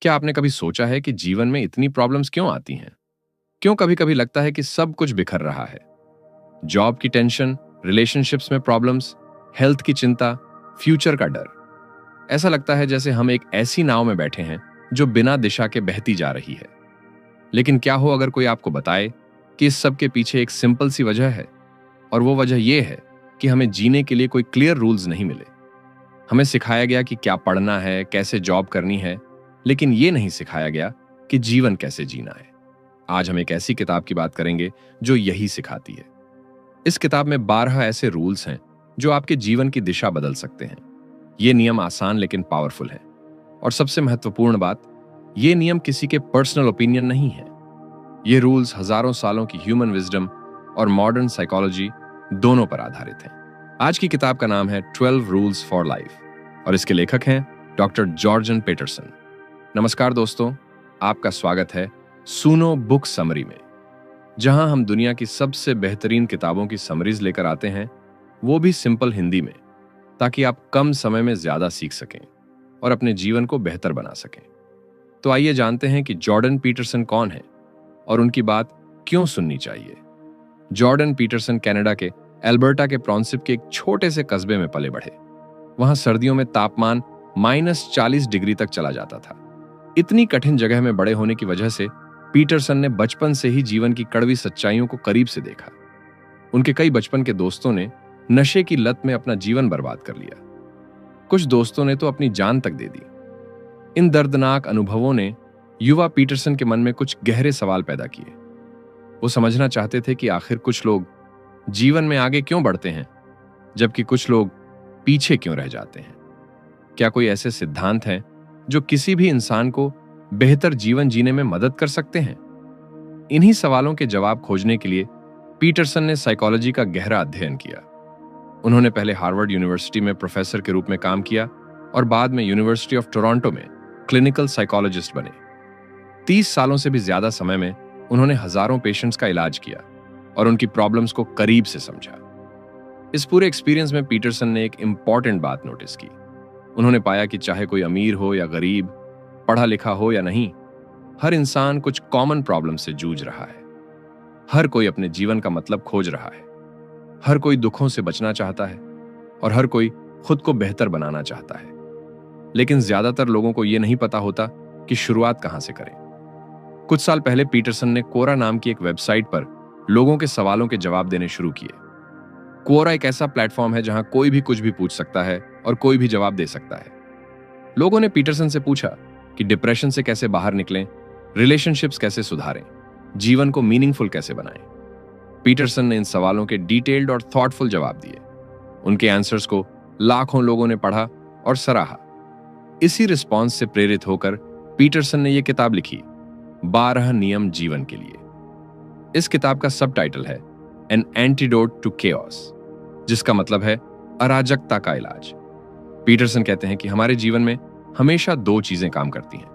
क्या आपने कभी सोचा है कि जीवन में इतनी प्रॉब्लम्स क्यों आती हैं? क्यों कभी-कभी लगता है कि सब कुछ बिखर रहा है? जॉब की टेंशन, रिलेशनशिप्स में प्रॉब्लम्स, हेल्थ की चिंता, फ्यूचर का डर। ऐसा लगता है जैसे हम एक ऐसी नाव में बैठे हैं जो बिना दिशा के बहती जा रही है। लेकिन क्या हो अगर कोई आपको बताए कि इस सब के पीछे एक सिंपल सी वजह है, और वो वजह यह है कि हमें जीने के लिए कोई क्लियर रूल्स नहीं मिले। हमें सिखाया गया कि क्या पढ़ना है, कैसे जॉब करनी है, लेकिन ये नहीं सिखाया गया कि जीवन कैसे जीना है। आज हम एक ऐसी किताब की बात करेंगे जो यही सिखाती है। इस किताब में 12 ऐसे रूल्स हैं जो आपके जीवन की दिशा बदल सकते हैं। ये नियम आसान लेकिन पावरफुल हैं। और सबसे महत्वपूर्ण बात, ये नियम किसी के पर्सनल ओपिनियन नहीं है। ये रूल्स हजारों सालों की ह्यूमन विजडम और मॉडर्न साइकोलॉजी दोनों पर आधारित हैं। आज की किताब का नाम है 12 रूल्स फॉर लाइफ और इसके लेखक हैं डॉक्टर जॉर्डन पीटरसन। नमस्कार दोस्तों, आपका स्वागत है सुनो बुक समरी में, जहां हम दुनिया की सबसे बेहतरीन किताबों की समरीज लेकर आते हैं, वो भी सिंपल हिंदी में, ताकि आप कम समय में ज्यादा सीख सकें और अपने जीवन को बेहतर बना सकें। तो आइए जानते हैं कि जॉर्डन पीटरसन कौन है और उनकी बात क्यों सुननी चाहिए। जॉर्डन पीटरसन कनाडा के एल्बर्टा के प्रॉन्सिप के एक छोटे से कस्बे में पले बढ़े। वहां सर्दियों में तापमान -40 डिग्री तक चला जाता था। इतनी कठिन जगह में बड़े होने की वजह से पीटरसन ने बचपन से ही जीवन की कड़वी सच्चाइयों को करीब से देखा। उनके कई बचपन के दोस्तों ने नशे की लत में अपना जीवन बर्बाद कर लिया। कुछ दोस्तों ने तो अपनी जान तक दे दी। इन दर्दनाक अनुभवों ने युवा पीटरसन के मन में कुछ गहरे सवाल पैदा किए। वो समझना चाहते थे कि आखिर कुछ लोग जीवन में आगे क्यों बढ़ते हैं, जबकि कुछ लोग पीछे क्यों रह जाते हैं। क्या कोई ऐसे सिद्धांत हैं जो किसी भी इंसान को बेहतर जीवन जीने में मदद कर सकते हैं? इन्हीं सवालों के जवाब खोजने के लिए पीटरसन ने साइकोलॉजी का गहरा अध्ययन किया। उन्होंने पहले हार्वर्ड यूनिवर्सिटी में प्रोफेसर के रूप में काम किया और बाद में यूनिवर्सिटी ऑफ टोरंटो में क्लिनिकल साइकोलॉजिस्ट बने। 30 सालों से भी ज्यादा समय में उन्होंने हजारों पेशेंट्स का इलाज किया और उनकी प्रॉब्लम्स को करीब से समझा। इस पूरे एक्सपीरियंस में पीटरसन ने एक इंपॉर्टेंट बात नोटिस की। उन्होंने पाया कि चाहे कोई अमीर हो या गरीब, पढ़ा लिखा हो या नहीं, हर इंसान कुछ कॉमन प्रॉब्लम से जूझ रहा है। हर कोई अपने जीवन का मतलब खोज रहा है। हर कोई दुखों से बचना चाहता है और हर कोई खुद को बेहतर बनाना चाहता है। लेकिन ज्यादातर लोगों को यह नहीं पता होता कि शुरुआत कहां से करें। कुछ साल पहले पीटरसन ने कोरा नाम की एक वेबसाइट पर लोगों के सवालों के जवाब देने शुरू किए। कोरा एक ऐसा प्लेटफॉर्म है जहां कोई भी कुछ भी पूछ सकता है और कोई भी जवाब दे सकता है। लोगों ने पीटरसन से पूछा कि डिप्रेशन से कैसे बाहर निकलें, रिलेशनशिप्स कैसे सुधारें, जीवन को मीनिंगफुल कैसे बनाएं। पीटरसन ने इन सवालों के डिटेल्ड और थॉटफुल जवाब दिए। उनके आंसर्स को लाखों लोगों ने पढ़ा और सराहा। इसी रिस्पॉन्स से प्रेरित होकर पीटरसन ने यह किताब लिखी, 12 नियम जीवन के लिए। इस किताब का सबटाइटल है एन एंटीडोट टू केओस, जिसका मतलब है अराजकता का इलाज। पीटरसन कहते हैं कि हमारे जीवन में हमेशा 2 चीजें काम करती हैं।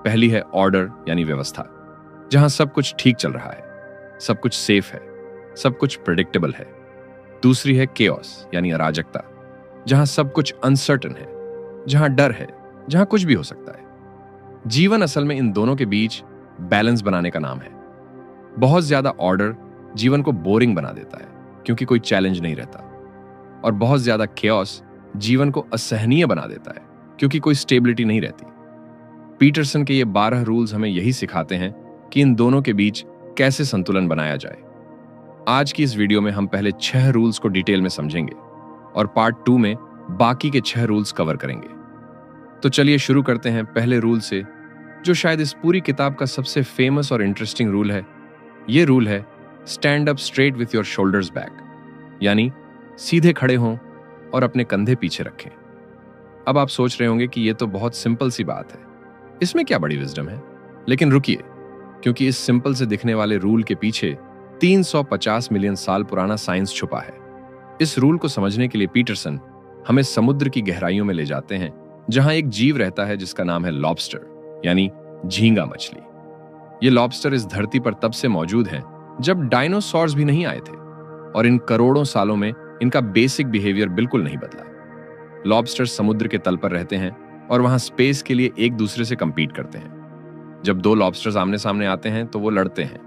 पहली है ऑर्डर यानी व्यवस्था, जहां सब कुछ ठीक चल रहा है, सब कुछ सेफ है, सब कुछ प्रेडिक्टेबल है। दूसरी है केओस यानी अराजकता, जहां सब कुछ अनसर्टन है, जहां डर है, जहां कुछ भी हो सकता है। जीवन असल में इन दोनों के बीच बैलेंस बनाने का नाम है। बहुत ज्यादा ऑर्डर जीवन को बोरिंग बना देता है क्योंकि कोई चैलेंज नहीं रहता, और बहुत ज्यादा केओस जीवन को असहनीय बना देता है क्योंकि कोई स्टेबिलिटी नहीं रहती। पीटरसन के ये 12 रूल्स हमें यही सिखाते हैं कि इन दोनों के बीच कैसे संतुलन बनाया जाए। आज की इस वीडियो में हम पहले 6 रूल्स को डिटेल में समझेंगे और पार्ट 2 में बाकी के 6 रूल्स कवर करेंगे। तो चलिए शुरू करते हैं पहले रूल से, जो शायद इस पूरी किताब का सबसे फेमस और इंटरेस्टिंग रूल है। ये रूल है stand up straight with your shoulders back, यानी सीधे खड़े हों और अपने कंधे पीछे रखें। अब आप सोच रहे होंगे कि यह तो बहुत सिंपल सी बात है, इसमें क्या बड़ी विजडम है। लेकिन रुकिए, क्योंकि इस सिंपल से दिखने वाले रूल के पीछे 350 मिलियन साल पुराना साइंस छुपा है। इस रूल को समझने के लिए पीटरसन हमें समुद्र की गहराइयों में ले जाते हैं, जहां एक जीव रहता है जिसका नाम है लॉबस्टर, यानी झींगा मछली। ये लॉबस्टर इस धरती पर तब से मौजूद हैं जब डायनासोर्स भी नहीं आए थे, और इन करोड़ों सालों में इनका बेसिक बिहेवियर बिल्कुल नहीं बदला। लॉबस्टर समुद्र के तल पर रहते हैं और वहां स्पेस के लिए एक दूसरे से कंपीट करते हैं। जब दो लॉबस्टर्स आमने सामने आते हैं तो वो लड़ते हैं।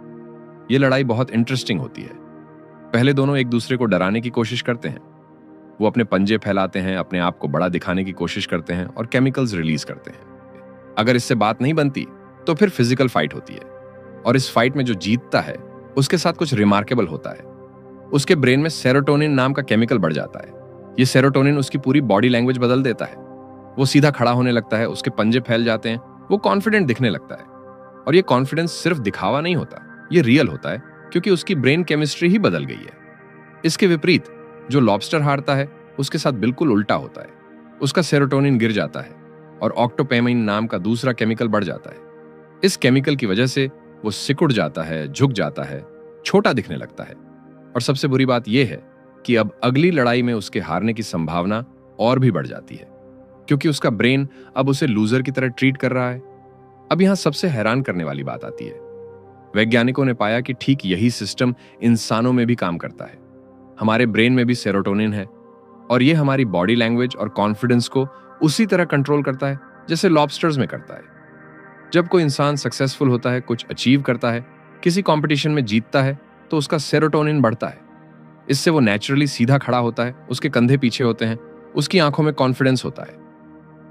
ये लड़ाई बहुत इंटरेस्टिंग होती है। पहले दोनों एक दूसरे को डराने की कोशिश करते हैं। वो अपने पंजे फैलाते हैं, अपने आप को बड़ा दिखाने की कोशिश करते हैं और केमिकल्स रिलीज करते हैं। अगर इससे बात नहीं बनती तो फिर फिजिकल फाइट होती है, और इस फाइट में जो जीतता है उसके साथ कुछ रिमार्केबल होता है। उसके ब्रेन में सेरोटोनिन नाम का केमिकल बढ़ जाता है। ये सेरोटोनिन उसकी पूरी बॉडी लैंग्वेज बदल देता है। वो सीधा खड़ा होने लगता है, उसके पंजे फैल जाते हैं, वो कॉन्फिडेंट दिखने लगता है। और ये कॉन्फिडेंस सिर्फ दिखावा नहीं होता, ये रियल होता है, क्योंकि उसकी ब्रेन केमिस्ट्री ही बदल गई है। इसके विपरीत जो लॉबस्टर हारता है उसके साथ बिल्कुल उल्टा होता है। उसका सेरोटोनिन गिर जाता है और ऑक्टोपेमाइन नाम का दूसरा केमिकल बढ़ जाता है। इस केमिकल की वजह से वो सिकुड़ जाता है, झुक जाता है, छोटा दिखने लगता है। और सबसे बुरी बात यह है कि अब अगली लड़ाई में उसके हारने की संभावना और भी बढ़ जाती है, क्योंकि उसका ब्रेन अब उसे लूजर की तरह ट्रीट कर रहा है। अब यहां सबसे हैरान करने वाली बात आती है। वैज्ञानिकों ने पाया कि ठीक यही सिस्टम इंसानों में भी काम करता है। हमारे ब्रेन में भी सेरोटोनिन है, और यह हमारी बॉडी लैंग्वेज और कॉन्फिडेंस को उसी तरह कंट्रोल करता है जैसे लॉबस्टर्स में करता है। जब कोई इंसान सक्सेसफुल होता है, कुछ अचीव करता है, किसी कंपटीशन में जीतता है, तो उसका सेरोटोनिन बढ़ता है। इससे वो नेचुरली सीधा खड़ा होता है, उसके कंधे पीछे होते हैं, उसकी आंखों में कॉन्फिडेंस होता है,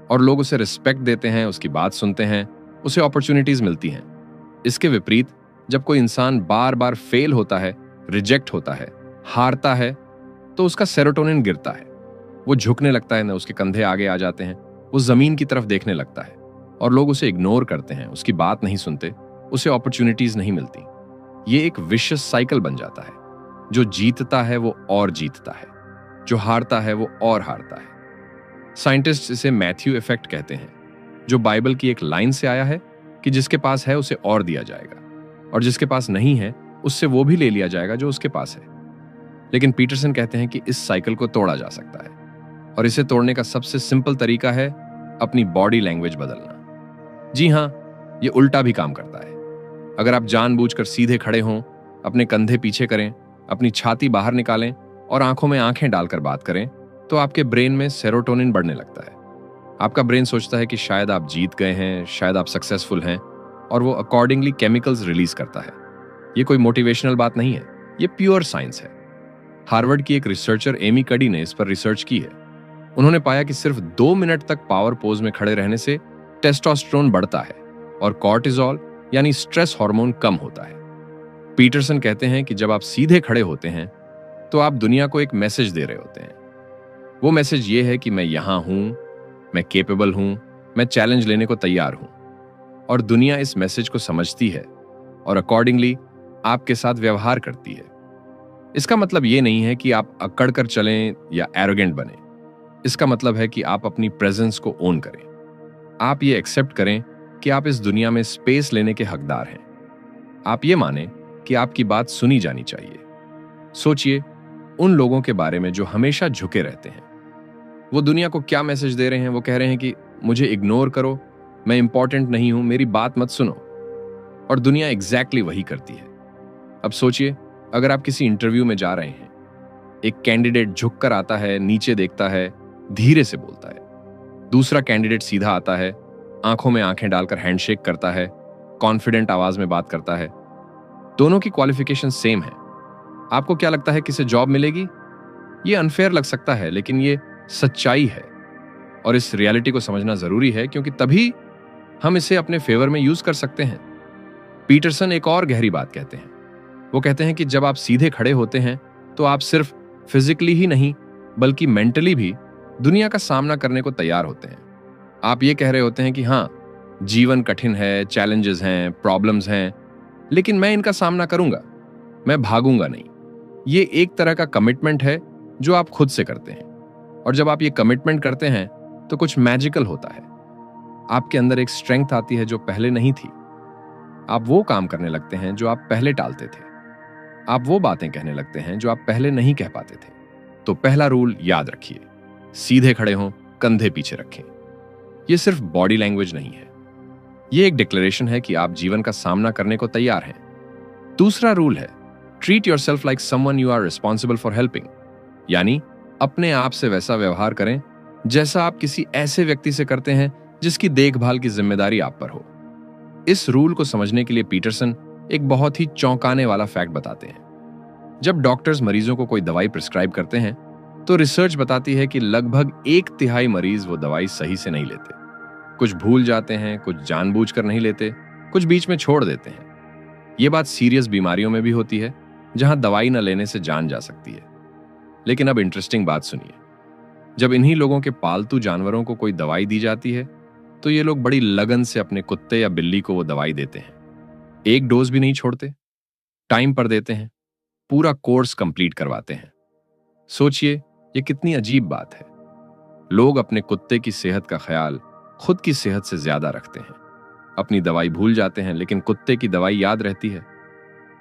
और लोग उसे रिस्पेक्ट देते हैं, उसकी बात सुनते हैं, उसे अपॉर्चुनिटीज मिलती हैं। इसके विपरीत जब कोई इंसान बार बार फेल होता है, रिजेक्ट होता है, हारता है, तो उसका सेरोटोनिन गिरता है। वो झुकने लगता है, न उसके कंधे आगे आ जाते हैं, वो जमीन की तरफ देखने लगता है, और लोग उसे इग्नोर करते हैं, उसकी बात नहीं सुनते, उसे अपॉर्चुनिटीज नहीं मिलती। ये एक विशियस साइकिल बन जाता है। जो जीतता है वो और जीतता है, जो हारता है वो और हारता है। साइंटिस्ट इसे मैथ्यू इफेक्ट कहते हैं, जो बाइबल की एक लाइन से आया है कि जिसके पास है उसे और दिया जाएगा, और जिसके पास नहीं है उससे वो भी ले लिया जाएगा जो उसके पास है। लेकिन पीटरसन कहते हैं कि इस साइकिल को तोड़ा जा सकता है, और इसे तोड़ने का सबसे सिंपल तरीका है अपनी बॉडी लैंग्वेज बदलना। जी हां, ये उल्टा भी काम करता है। अगर आप जानबूझकर सीधे खड़े हों, अपने कंधे पीछे करें, अपनी छाती बाहर निकालें और आंखों में आंखें डालकर बात करें, तो आपके ब्रेन में सेरोटोनिन बढ़ने लगता है। आपका ब्रेन सोचता है कि शायद आप जीत गए हैं, शायद आप सक्सेसफुल हैं, और वो अकॉर्डिंगली केमिकल्स रिलीज करता है। ये कोई मोटिवेशनल बात नहीं है, ये प्योर साइंस है। हार्वर्ड की एक रिसर्चर एमी कडी ने इस पर रिसर्च की है। उन्होंने पाया कि सिर्फ 2 मिनट तक पावर पोज में खड़े रहने से टेस्टोस्टेरोन बढ़ता है और कॉर्टिसोल यानी स्ट्रेस हार्मोन कम होता है। पीटरसन कहते हैं कि जब आप सीधे खड़े होते हैं तो आप दुनिया को एक मैसेज दे रहे होते हैं। वो मैसेज ये है कि मैं यहां हूं, मैं केपेबल हूं, मैं चैलेंज लेने को तैयार हूं। और दुनिया इस मैसेज को समझती है और अकॉर्डिंगली आपके साथ व्यवहार करती है। इसका मतलब ये नहीं है कि आप अकड़ कर चलें या एरोगेंट बने। इसका मतलब है कि आप अपनी प्रेजेंस को ओन करें। आप ये एक्सेप्ट करें कि आप इस दुनिया में स्पेस लेने के हकदार हैं। आप ये माने कि आपकी बात सुनी जानी चाहिए। सोचिए उन लोगों के बारे में जो हमेशा झुके रहते हैं। वो दुनिया को क्या मैसेज दे रहे हैं? वो कह रहे हैं कि मुझे इग्नोर करो, मैं इंपॉर्टेंट नहीं हूं, मेरी बात मत सुनो। और दुनिया एग्जैक्टली वही करती है। अब सोचिए, अगर आप किसी इंटरव्यू में जा रहे हैं, एक कैंडिडेट झुककर आता है, नीचे देखता है, धीरे से बोलता है। दूसरा कैंडिडेट सीधा आता है, आंखों में आंखें डालकर हैंडशेक करता है, कॉन्फिडेंट आवाज में बात करता है। दोनों की क्वालिफिकेशन सेम है। आपको क्या लगता है किसे जॉब मिलेगी? ये अनफेयर लग सकता है, लेकिन ये सच्चाई है। और इस रियलिटी को समझना जरूरी है, क्योंकि तभी हम इसे अपने फेवर में यूज कर सकते हैं। पीटरसन एक और गहरी बात कहते हैं। वो कहते हैं कि जब आप सीधे खड़े होते हैं तो आप सिर्फ फिजिकली ही नहीं बल्कि मेंटली भी दुनिया का सामना करने को तैयार होते हैं। आप ये कह रहे होते हैं कि हाँ, जीवन कठिन है, चैलेंजेस हैं, प्रॉब्लम्स हैं, लेकिन मैं इनका सामना करूंगा, मैं भागूंगा नहीं। ये एक तरह का कमिटमेंट है जो आप खुद से करते हैं। और जब आप ये कमिटमेंट करते हैं तो कुछ मैजिकल होता है। आपके अंदर एक स्ट्रेंथ आती है जो पहले नहीं थी। आप वो काम करने लगते हैं जो आप पहले टालते थे। आप वो बातें कहने लगते हैं जो आप पहले नहीं कह पाते थे। तो पहला रूल याद रखिए, सीधे खड़े हों, कंधे पीछे रखें। ये सिर्फ बॉडी लैंग्वेज नहीं है, ये एक डिक्लेरेशन है कि आप जीवन का सामना करने को तैयार हैं। दूसरा रूल है, treat yourself like someone you are responsible for helping. यानी अपने आप से वैसा व्यवहार करें जैसा आप किसी ऐसे व्यक्ति से करते हैं जिसकी देखभाल की जिम्मेदारी आप पर हो। इस रूल को समझने के लिए पीटरसन एक बहुत ही चौंकाने वाला फैक्ट बताते हैं। जब डॉक्टर्स मरीजों को कोई दवाई प्रिस्क्राइब करते हैं तो रिसर्च बताती है कि लगभग 1/3 मरीज वो दवाई सही से नहीं लेते। कुछ भूल जाते हैं, कुछ जानबूझकर नहीं लेते, कुछ बीच में छोड़ देते हैं। ये बात सीरियस बीमारियों में भी होती है जहां दवाई न लेने से जान जा सकती है। लेकिन अब इंटरेस्टिंग बात सुनिए। जब इन्हीं लोगों के पालतू जानवरों को कोई दवाई दी जाती है तो ये लोग बड़ी लगन से अपने कुत्ते या बिल्ली को वो दवाई देते हैं। एक डोज भी नहीं छोड़ते, टाइम पर देते हैं, पूरा कोर्स कंप्लीट करवाते हैं। सोचिए ये कितनी अजीब बात है। लोग अपने कुत्ते की सेहत का ख्याल खुद की सेहत से ज्यादा रखते हैं। अपनी दवाई भूल जाते हैं लेकिन कुत्ते की दवाई याद रहती है।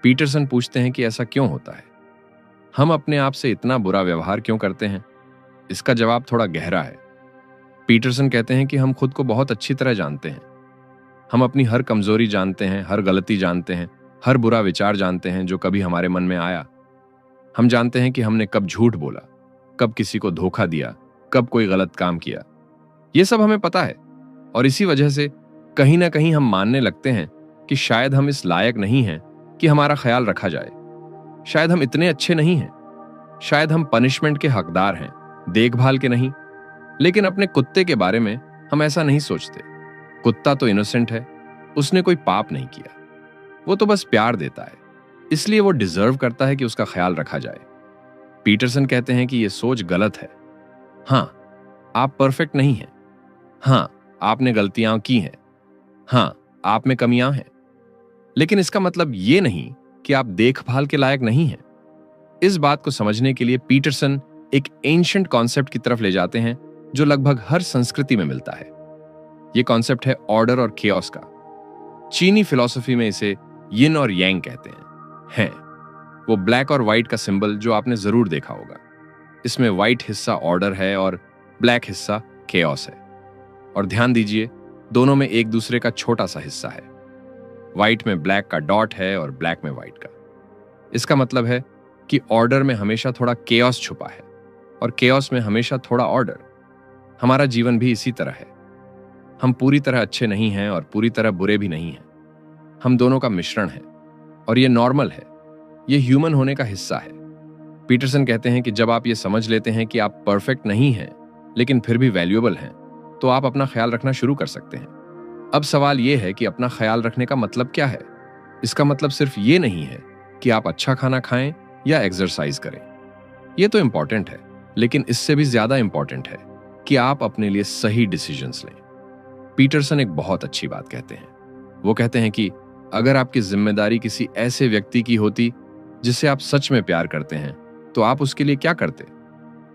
पीटरसन पूछते हैं कि ऐसा क्यों होता है? हम अपने आप से इतना बुरा व्यवहार क्यों करते हैं? इसका जवाब थोड़ा गहरा है। पीटरसन कहते हैं कि हम खुद को बहुत अच्छी तरह जानते हैं। हम अपनी हर कमजोरी जानते हैं, हर गलती जानते हैं, हर बुरा विचार जानते हैं जो कभी हमारे मन में आया। हम जानते हैं कि हमने कब झूठ बोला, कब किसी को धोखा दिया, कब कोई गलत काम किया। ये सब हमें पता है और इसी वजह से कहीं ना कहीं हम मानने लगते हैं कि शायद हम इस लायक नहीं हैं कि हमारा ख्याल रखा जाए। शायद हम इतने अच्छे नहीं हैं। शायद हम पनिशमेंट के हकदार हैं, देखभाल के नहीं। लेकिन अपने कुत्ते के बारे में हम ऐसा नहीं सोचते। कुत्ता तो इनोसेंट है, उसने कोई पाप नहीं किया, वो तो बस प्यार देता है, इसलिए वो डिजर्व करता है कि उसका ख्याल रखा जाए। पीटरसन कहते हैं कि यह सोच गलत है। हां, आप परफेक्ट नहीं हैं। हां, आपने गलतियां की हैं। हां, आप में कमियां हैं। लेकिन इसका मतलब यह नहीं कि आप देखभाल के लायक नहीं हैं। इस बात को समझने के लिए पीटरसन एक एंशिएंट कॉन्सेप्ट की तरफ ले जाते हैं जो लगभग हर संस्कृति में मिलता है। यह कॉन्सेप्ट है ऑर्डर और केओस का। चीनी फिलॉसफी में इसे यिन और यांग कहते हैं। वो ब्लैक और व्हाइट का सिंबल जो आपने जरूर देखा होगा। इसमें व्हाइट हिस्सा ऑर्डर है और ब्लैक हिस्सा केओस है। और ध्यान दीजिए, दोनों में एक दूसरे का छोटा सा हिस्सा है। व्हाइट में ब्लैक का डॉट है और ब्लैक में व्हाइट का। इसका मतलब है कि ऑर्डर में हमेशा थोड़ा केओस छुपा है और केओस में हमेशा थोड़ा ऑर्डर। हमारा जीवन भी इसी तरह है। हम पूरी तरह अच्छे नहीं हैं और पूरी तरह बुरे भी नहीं हैं। हम दोनों का मिश्रण है और ये नॉर्मल है। ये ह्यूमन होने का हिस्सा है। पीटरसन कहते हैं कि जब आप ये समझ लेते हैं कि आप परफेक्ट नहीं हैं लेकिन फिर भी वैल्यूएबल हैं, तो आप अपना ख्याल रखना शुरू कर सकते हैं। अब सवाल यह है कि अपना ख्याल रखने का मतलब क्या है? इसका मतलब सिर्फ ये नहीं है कि आप अच्छा खाना खाएं या एक्सरसाइज करें। यह तो इंपॉर्टेंट है, लेकिन इससे भी ज्यादा इंपॉर्टेंट है कि आप अपने लिए सही डिसीजंस लें। पीटरसन एक बहुत अच्छी बात कहते हैं। वो कहते हैं कि अगर आपकी जिम्मेदारी किसी ऐसे व्यक्ति की होती जिसे आप सच में प्यार करते हैं, तो आप उसके लिए क्या करते?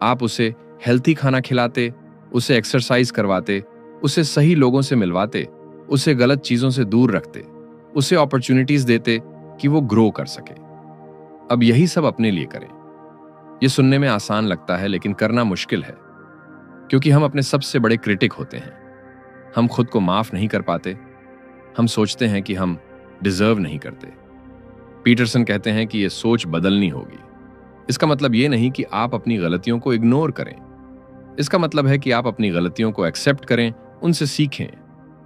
आप उसे हेल्थी खाना खिलाते, उसे एक्सरसाइज करवाते, उसे सही लोगों से मिलवाते, उसे गलत चीजों से दूर रखते, उसे अपॉर्चुनिटीज देते कि वो ग्रो कर सके। अब यही सब अपने लिए करें। यह सुनने में आसान लगता है लेकिन करना मुश्किल है, क्योंकि हम अपने सबसे बड़े क्रिटिक होते हैं। हम खुद को माफ नहीं कर पाते। हम सोचते हैं कि हम डिजर्व नहीं करते। पीटरसन कहते हैं कि यह सोच बदलनी होगी। इसका मतलब यह नहीं कि आप अपनी गलतियों को इग्नोर करें। इसका मतलब है कि आप अपनी गलतियों को एक्सेप्ट करें, उनसे सीखें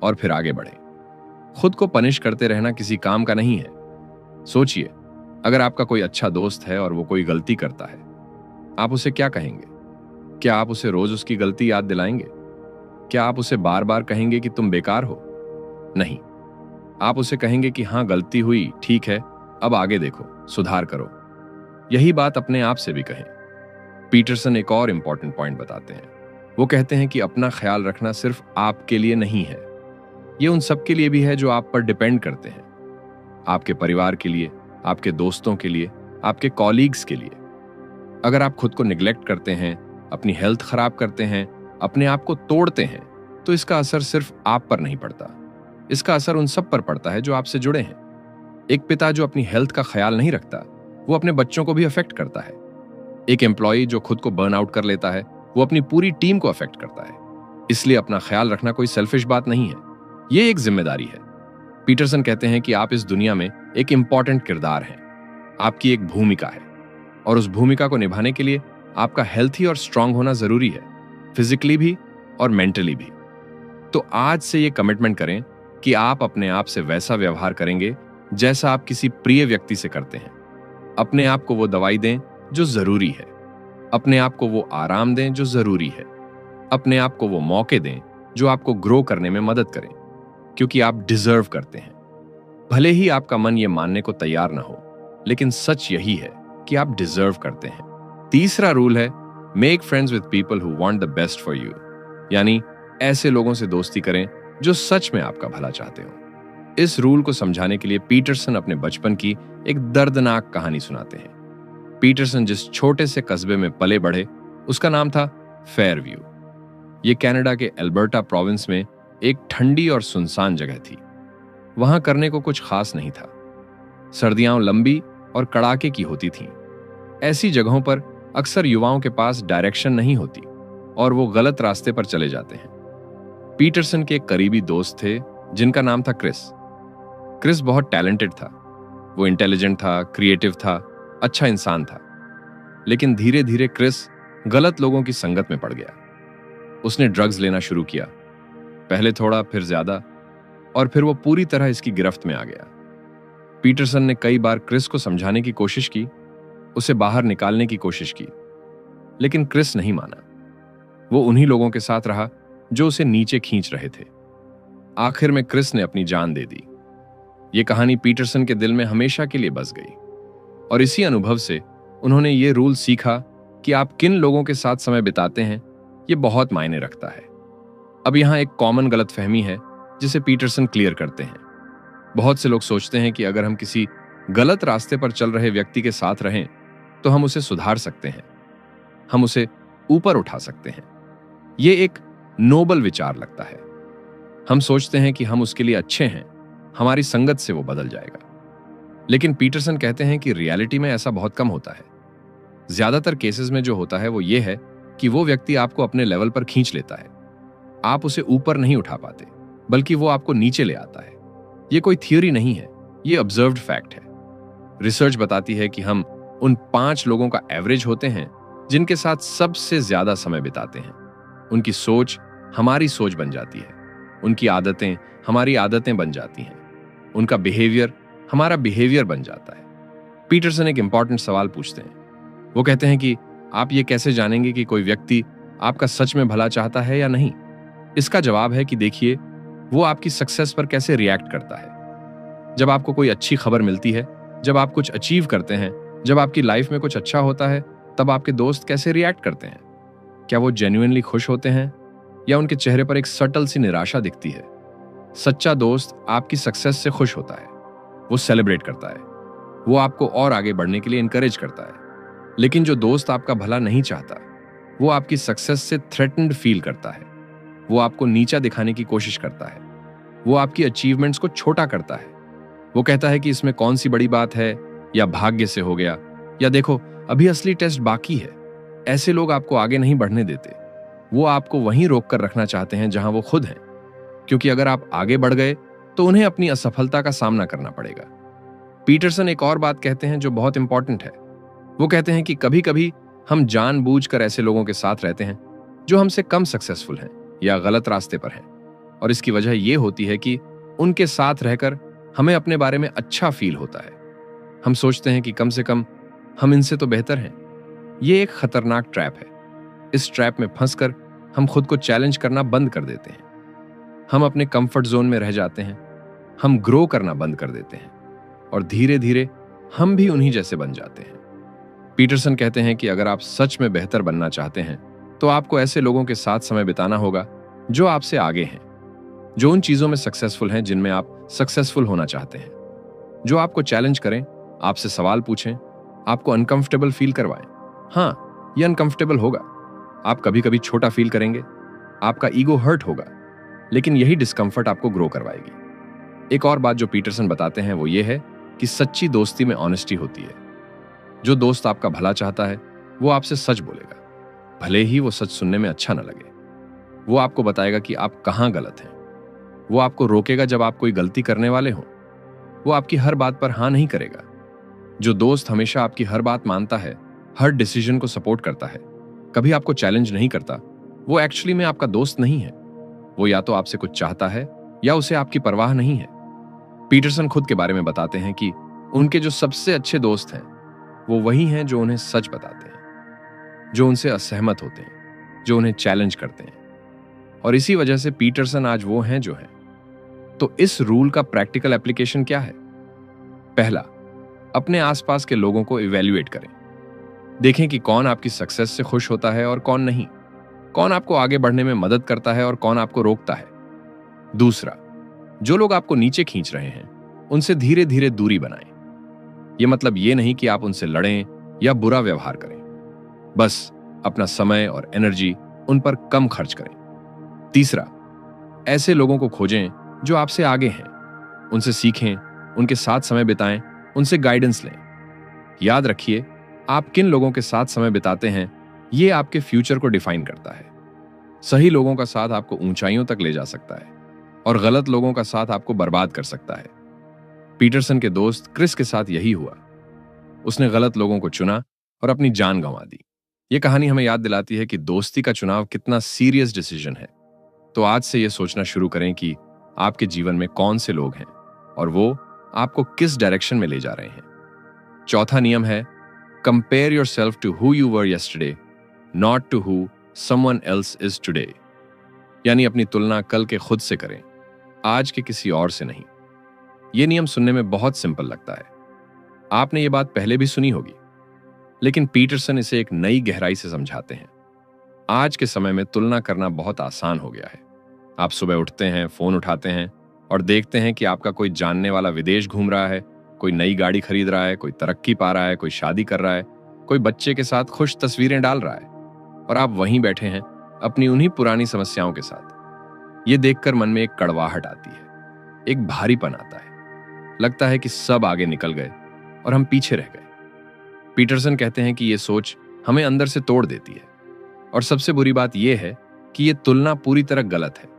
और फिर आगे बढ़ें। खुद को पनिश करते रहना किसी काम का नहीं है। सोचिए, अगर आपका कोई अच्छा दोस्त है और वो कोई गलती करता है, आप उसे क्या कहेंगे? क्या आप उसे रोज उसकी गलती याद दिलाएंगे? क्या आप उसे बार बार कहेंगे कि तुम बेकार हो? नहीं। आप उसे कहेंगे कि हाँ, गलती हुई, ठीक है, अब आगे देखो, सुधार करो। यही बात अपने आप से भी कहें। पीटरसन एक और इंपॉर्टेंट पॉइंट बताते हैं। वो कहते हैं कि अपना ख्याल रखना सिर्फ आपके लिए नहीं है, ये उन सब के लिए भी है जो आप पर डिपेंड करते हैं। आपके परिवार के लिए, आपके दोस्तों के लिए, आपके कॉलीग्स के लिए। अगर आप खुद को निग्लेक्ट करते हैं, अपनी हेल्थ खराब करते हैं, अपने आप को तोड़ते हैं, तो इसका असर सिर्फ आप पर नहीं पड़ता। इसका असर उन सब पर पड़ता है जो आपसे जुड़े हैं। एक पिता जो अपनी हेल्थ का ख्याल नहीं रखता, वो अपने बच्चों को भी अफेक्ट करता है। एक एम्प्लॉय जो खुद को बर्न आउट कर लेता है, वो अपनी पूरी टीम को अफेक्ट करता है। इसलिए अपना ख्याल रखना कोई सेल्फिश बात नहीं है, ये एक जिम्मेदारी है। पीटरसन कहते हैं कि आप इस दुनिया में एक इंपॉर्टेंट किरदार हैं। आपकी एक भूमिका है और उस भूमिका को निभाने के लिए आपका हेल्थी और स्ट्रांग होना जरूरी है, फिजिकली भी और मेंटली भी। तो आज से ये कमिटमेंट करें कि आप अपने आप से वैसा व्यवहार करेंगे जैसा आप किसी प्रिय व्यक्ति से करते हैं। अपने आप को वो दवाई दें जो जरूरी है, अपने आप को वो आराम दें जो जरूरी है, अपने आप को वो मौके दें जो आपको ग्रो करने में मदद करें, क्योंकि आप डिजर्व करते हैं। भले ही आपका मन ये मानने को तैयार ना हो, लेकिन सच यही है कि आप डिजर्व करते हैं। तीसरा रूल है make friends with people who want the best for you, यानी ऐसे लोगों से दोस्ती करें जो सच में आपका भला चाहते हो। इस रूल को समझाने के लिए पीटरसन अपने बचपन की एक दर्दनाक कहानी सुनाते हैं। पीटरसन जिस छोटे से कस्बे में पले बढ़े उसका नाम था फेयरव्यू। ये कनाडा के एल्बर्टा प्रोविंस में एक ठंडी और सुनसान जगह थी। वहां करने को कुछ खास नहीं था। सर्दियां लंबी और कड़ाके की होती थीं। ऐसी जगहों पर अक्सर युवाओं के पास डायरेक्शन नहीं होती और वो गलत रास्ते पर चले जाते हैं। पीटरसन के एक करीबी दोस्त थे जिनका नाम था क्रिस। क्रिस बहुत टैलेंटेड था। वो इंटेलिजेंट था, क्रिएटिव था, अच्छा इंसान था। लेकिन धीरे धीरे क्रिस गलत लोगों की संगत में पड़ गया। उसने ड्रग्स लेना शुरू किया, पहले थोड़ा, फिर ज्यादा, और फिर वो पूरी तरह इसकी गिरफ्त में आ गया। पीटरसन ने कई बार क्रिस को समझाने की कोशिश की, उसे बाहर निकालने की कोशिश की, लेकिन क्रिस नहीं माना। वो उन्हीं लोगों के साथ रहा जो उसे नीचे खींच रहे थे। आखिर में क्रिस ने अपनी जान दे दी। ये कहानी पीटरसन के दिल में हमेशा के लिए बस गई और इसी अनुभव से उन्होंने ये रूल सीखा कि आप किन लोगों के साथ समय बिताते हैं ये बहुत मायने रखता है। अब यहां एक कॉमन गलतफहमी है जिसे पीटरसन क्लियर करते हैं। बहुत से लोग सोचते हैं कि अगर हम किसी गलत रास्ते पर चल रहे व्यक्ति के साथ रहें तो हम उसे सुधार सकते हैं, हम उसे ऊपर उठा सकते हैं। ये एक नोबल विचार लगता है। हम सोचते हैं कि हम उसके लिए अच्छे हैं, हमारी संगत से वो बदल जाएगा। लेकिन पीटरसन कहते हैं कि रियलिटी में ऐसा बहुत कम होता है। ज्यादातर केसेस में जो होता है वो ये है कि वो व्यक्ति आपको अपने लेवल पर खींच लेता है। आप उसे ऊपर नहीं उठा पाते, बल्कि वो आपको नीचे ले आता है। ये कोई थियोरी नहीं है, ये ऑब्जर्व्ड फैक्ट है। रिसर्च बताती है कि हम उन 5 लोगों का एवरेज होते हैं जिनके साथ सबसे ज्यादा समय बिताते हैं। उनकी सोच हमारी सोच बन जाती है, उनकी आदतें हमारी आदतें बन जाती हैं, उनका बिहेवियर हमारा बिहेवियर बन जाता है। पीटरसन एक इंपॉर्टेंट सवाल पूछते हैं। वो कहते हैं कि आप ये कैसे जानेंगे कि कोई व्यक्ति आपका सच में भला चाहता है या नहीं? इसका जवाब है कि देखिए वो आपकी सक्सेस पर कैसे रिएक्ट करता है। जब आपको कोई अच्छी खबर मिलती है, जब आप कुछ अचीव करते हैं, जब आपकी लाइफ में कुछ अच्छा होता है, तब आपके दोस्त कैसे रिएक्ट करते हैं? क्या वो जेन्युइनली खुश होते हैं या उनके चेहरे पर एक सटल सी निराशा दिखती है? सच्चा दोस्त आपकी सक्सेस से खुश होता है, वो सेलिब्रेट करता है, वो आपको और आगे बढ़ने के लिए इंकरेज करता है। लेकिन जो दोस्त आपका भला नहीं चाहता, वो आपकी सक्सेस से थ्रेटन्ड फील करता है, वो आपको नीचा दिखाने की कोशिश करता है, वो आपकी अचीवमेंट्स को छोटा करता है। वो कहता है कि इसमें कौन सी बड़ी बात है, या भाग्य से हो गया, या देखो अभी असली टेस्ट बाकी है। ऐसे लोग आपको आगे नहीं बढ़ने देते। वो आपको वहीं रोक कर रखना चाहते हैं जहां वो खुद हैं, क्योंकि अगर आप आगे बढ़ गए तो उन्हें अपनी असफलता का सामना करना पड़ेगा। पीटरसन एक और बात कहते हैं जो बहुत इंपॉर्टेंट है। वो कहते हैं कि कभी कभी हम जानबूझकर ऐसे लोगों के साथ रहते हैं जो हमसे कम सक्सेसफुल हैं या गलत रास्ते पर हैं, और इसकी वजह यह होती है कि उनके साथ रहकर हमें अपने बारे में अच्छा फील होता है। हम सोचते हैं कि कम से कम हम इनसे तो बेहतर हैं। ये एक खतरनाक ट्रैप है। इस ट्रैप में फंसकर हम खुद को चैलेंज करना बंद कर देते हैं। हम अपने कंफर्ट जोन में रह जाते हैं, हम ग्रो करना बंद कर देते हैं और धीरे धीरे हम भी उन्हीं जैसे बन जाते हैं। पीटरसन कहते हैं कि अगर आप सच में बेहतर बनना चाहते हैं तो आपको ऐसे लोगों के साथ समय बिताना होगा जो आपसे आगे हैं, जो उन चीजों में सक्सेसफुल हैं जिनमें आप सक्सेसफुल होना चाहते हैं, जो आपको चैलेंज करें, आपसे सवाल पूछें, आपको अनकंफर्टेबल फील करवाएं। हाँ, ये अनकंफर्टेबल होगा, आप कभी कभी छोटा फील करेंगे, आपका ईगो हर्ट होगा, लेकिन यही डिस्कंफर्ट आपको ग्रो करवाएगी। एक और बात जो पीटरसन बताते हैं वो ये है कि सच्ची दोस्ती में ऑनेस्टी होती है। जो दोस्त आपका भला चाहता है वो आपसे सच बोलेगा, भले ही वो सच सुनने में अच्छा न लगे। वो आपको बताएगा कि आप कहां गलत हैं। वो आपको रोकेगा जब आप कोई गलती करने वाले हो। वो आपकी हर बात पर हां नहीं करेगा। जो दोस्त हमेशा आपकी हर बात मानता है, हर डिसीजन को सपोर्ट करता है, कभी आपको चैलेंज नहीं करता, वो एक्चुअली में आपका दोस्त नहीं है। वो या तो आपसे कुछ चाहता है या उसे आपकी परवाह नहीं है। पीटरसन खुद के बारे में बताते हैं कि उनके जो सबसे अच्छे दोस्त हैं वो वही हैं जो उन्हें सच बताते हैं, जो उनसे असहमत होते हैं, जो उन्हें चैलेंज करते हैं। और इसी वजह से पीटरसन आज वो हैं जो हैं। तो इस रूल का प्रैक्टिकल एप्लीकेशन क्या है? पहला, अपने आसपास के लोगों को इवैल्यूएट करें। देखें कि कौन आपकी सक्सेस से खुश होता है और कौन नहीं, कौन आपको आगे बढ़ने में मदद करता है और कौन आपको रोकता है। दूसरा, जो लोग आपको नीचे खींच रहे हैं उनसे धीरे धीरे दूरी बनाएं। यह मतलब ये नहीं कि आप उनसे लड़ें या बुरा व्यवहार करें, बस अपना समय और एनर्जी उन पर कम खर्च करें। तीसरा, ऐसे लोगों को खोजें जो आपसे आगे हैं, उनसे सीखें, उनके साथ समय बिताएं, उनसे गाइडेंस लें। याद रखिए, आप किन लोगों के साथ समय बिताते हैं ये आपके फ्यूचर को डिफाइन करता है। सही लोगों का साथ आपको ऊंचाइयों तक ले जा सकता है और गलत लोगों का साथ आपको बर्बाद कर सकता है। पीटरसन के दोस्त क्रिस के साथ यही हुआ। उसने गलत लोगों को चुना और अपनी जान गंवा दी। यह कहानी हमें याद दिलाती है कि दोस्ती का चुनाव कितना सीरियस डिसीजन है। तो आज से यह सोचना शुरू करें कि आपके जीवन में कौन से लोग हैं और वो आपको किस डायरेक्शन में ले जा रहे हैं। चौथा नियम है, compare yourself to who you were yesterday, not to who someone else is today. यानी अपनी तुलना कल के खुद से करें, आज के किसी और से नहीं। यह नियम सुनने में बहुत सिंपल लगता है, आपने ये बात पहले भी सुनी होगी, लेकिन पीटरसन इसे एक नई गहराई से समझाते हैं। आज के समय में तुलना करना बहुत आसान हो गया है। आप सुबह उठते हैं, फोन उठाते हैं और देखते हैं कि आपका कोई जानने वाला विदेश घूम रहा है, कोई नई गाड़ी खरीद रहा है, कोई तरक्की पा रहा है, कोई शादी कर रहा है, कोई बच्चे के साथ खुश तस्वीरें डाल रहा है, और आप वहीं बैठे हैं अपनी उन्हीं पुरानी समस्याओं के साथ। ये देखकर मन में एक कड़वाहट आती है, एक भारीपन आता है। लगता है कि सब आगे निकल गए और हम पीछे रह गए। पीटरसन कहते हैं कि ये सोच हमें अंदर से तोड़ देती है। और सबसे बुरी बात यह है कि यह तुलना पूरी तरह गलत है।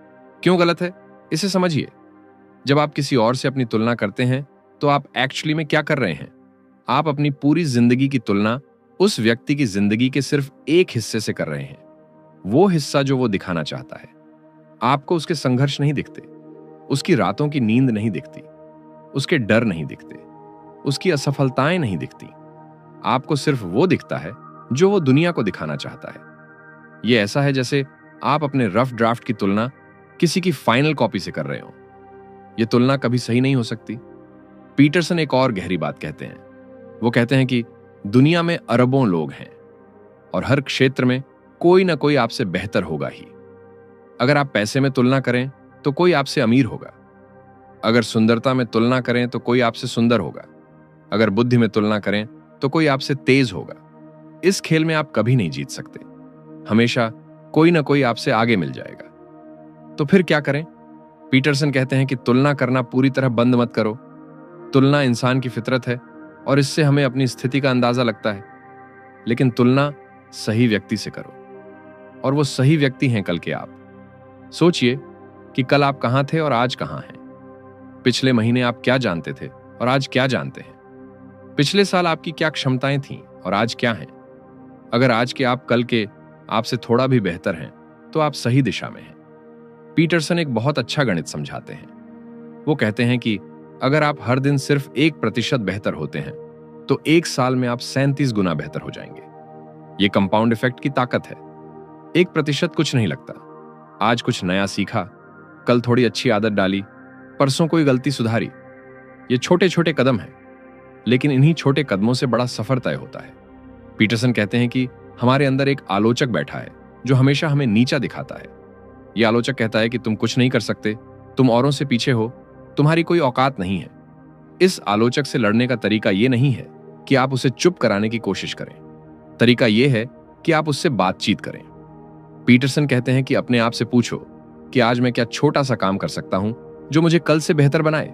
क्यों गलत है, इसे समझिए। जब आप किसी और से अपनी तुलना करते हैं तो आप एक्चुअली में क्या कर रहे हैं? आप अपनी पूरी जिंदगी की तुलना उस व्यक्ति की जिंदगी के सिर्फ एक हिस्से से कर रहे हैं, वो हिस्सा जो वो दिखाना चाहता है। आपको उसके संघर्ष नहीं दिखते, उसकी रातों की नींद नहीं दिखती, उसके डर नहीं दिखते, उसकी असफलताएं नहीं दिखती। आपको सिर्फ वो दिखता है जो वो दुनिया को दिखाना चाहता है। यह ऐसा है जैसे आप अपने रफ ड्राफ्ट की तुलना किसी की फाइनल कॉपी से कर रहे हो। यह तुलना कभी सही नहीं हो सकती। पीटरसन एक और गहरी बात कहते हैं। वो कहते हैं कि दुनिया में अरबों लोग हैं और हर क्षेत्र में कोई ना कोई आपसे बेहतर होगा ही। अगर आप पैसे में तुलना करें तो कोई आपसे अमीर होगा, अगर सुंदरता में तुलना करें तो कोई आपसे सुंदर होगा, अगर बुद्धि में तुलना करें तो कोई आपसे तेज होगा। इस खेल में आप कभी नहीं जीत सकते, हमेशा कोई ना कोई आपसे आगे मिल जाएगा। तो फिर क्या करें? पीटरसन कहते हैं कि तुलना करना पूरी तरह बंद मत करो। तुलना इंसान की फितरत है और इससे हमें अपनी स्थिति का अंदाजा लगता है, लेकिन तुलना सही व्यक्ति से करो, और वो सही व्यक्ति हैं कल के आप। सोचिए कि कल आप कहां थे और आज कहां हैं। पिछले महीने आप क्या जानते थे और आज क्या जानते हैं। पिछले साल आपकी क्या क्षमताएं थीं और आज क्या हैं। अगर आज के आप कल के आपसे थोड़ा भी बेहतर हैं तो आप सही दिशा में हैं। पीटरसन एक बहुत अच्छा गणित समझाते हैं। वो कहते हैं कि अगर आप हर दिन सिर्फ 1% बेहतर होते हैं तो एक साल में आप 37 गुना बेहतर हो जाएंगे। ये कंपाउंड इफेक्ट की ताकत है। 1% कुछ नहीं लगता। आज कुछ नया सीखा, कल थोड़ी अच्छी आदत डाली, परसों कोई गलती सुधारी। ये छोटे छोटे कदम हैं, लेकिन इन्हीं छोटे कदमों से बड़ा सफर तय होता है। पीटरसन कहते हैं कि हमारे अंदर एक आलोचक बैठा है जो हमेशा हमें नीचा दिखाता है। यह आलोचक कहता है कि तुम कुछ नहीं कर सकते, तुम औरों से पीछे हो, तुम्हारी कोई औकात नहीं है। इस आलोचक से लड़ने का तरीका यह नहीं है कि आप उसे चुप कराने की कोशिश करें। तरीका यह है कि आप उससे बातचीत करें। पीटरसन कहते हैं कि अपने आप से पूछो कि आज मैं क्या छोटा सा काम कर सकता हूं जो मुझे कल से बेहतर बनाए।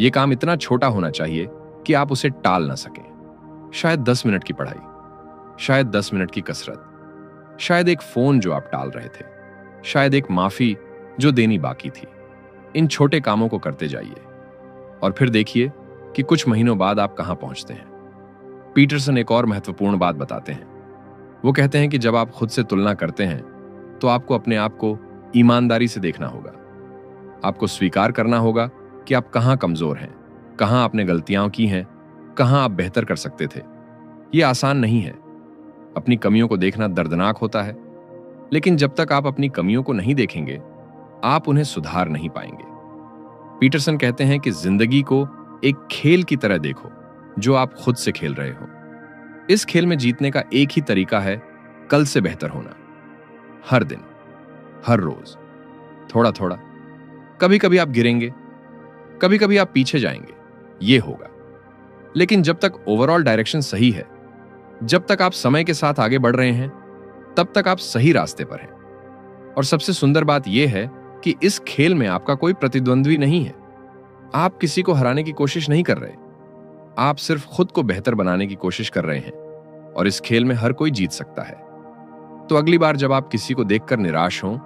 यह काम इतना छोटा होना चाहिए कि आप उसे टाल ना सकें। शायद 10 मिनट की पढ़ाई, शायद 10 मिनट की कसरत, शायद एक फोन जो आप टाल रहे थे, शायद एक माफी जो देनी बाकी थी। इन छोटे कामों को करते जाइए और फिर देखिए कि कुछ महीनों बाद आप कहां पहुंचते हैं। पीटरसन एक और महत्वपूर्ण बात बताते हैं। वो कहते हैं कि जब आप खुद से तुलना करते हैं तो आपको अपने आप को ईमानदारी से देखना होगा। आपको स्वीकार करना होगा कि आप कहां कमजोर हैं, कहां आपने गलतियां की हैं, कहां आप बेहतर कर सकते थे। यह आसान नहीं है। अपनी कमियों को देखना दर्दनाक होता है, लेकिन जब तक आप अपनी कमियों को नहीं देखेंगे, आप उन्हें सुधार नहीं पाएंगे। पीटरसन कहते हैं कि जिंदगी को एक खेल की तरह देखो जो आप खुद से खेल रहे हो। इस खेल में जीतने का एक ही तरीका है, कल से बेहतर होना। हर दिन, हर रोज, थोड़ा थोड़ा। कभी कभी आप गिरेंगे, कभी कभी आप पीछे जाएंगे, ये होगा। लेकिन जब तक ओवरऑल डायरेक्शन सही है, जब तक आप समय के साथ आगे बढ़ रहे हैं, तब तक आप सही रास्ते पर हैं। और सबसे सुंदर बात यह है कि इस खेल में आपका कोई प्रतिद्वंद्वी नहीं है। आप किसी को हराने की कोशिश नहीं कर रहे, आप सिर्फ खुद को बेहतर बनाने की कोशिश कर रहे हैं। और इस खेल में हर कोई जीत सकता है। तो अगली बार जब आप किसी को देखकर निराश हों,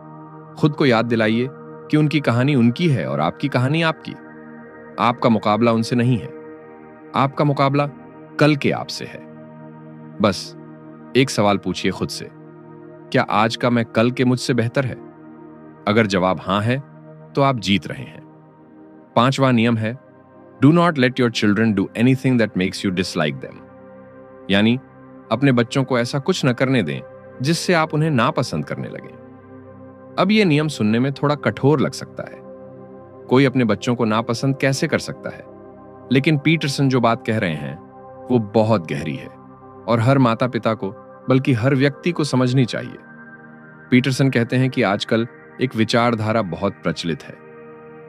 खुद को याद दिलाइए कि उनकी कहानी उनकी है और आपकी कहानी आपकी। आपका मुकाबला उनसे नहीं है, आपका मुकाबला कल के आपसे है। बस एक सवाल पूछिए खुद से, क्या आज का मैं कल के मुझसे बेहतर है? अगर जवाब हां है, तो आप जीत रहे हैं। 5वां नियम है, do not let your children do anything that makes you dislike them. यानी अपने बच्चों को ऐसा कुछ न करने दें जिससे आप उन्हें नापसंद करने लगें। अब यह नियम सुनने में थोड़ा कठोर लग सकता है। कोई अपने बच्चों को नापसंद कैसे कर सकता है? लेकिन पीटरसन जो बात कह रहे हैं वो बहुत गहरी है और हर माता पिता को, बल्कि हर व्यक्ति को समझनी चाहिए। पीटरसन कहते हैं कि आजकल एक विचारधारा बहुत प्रचलित है।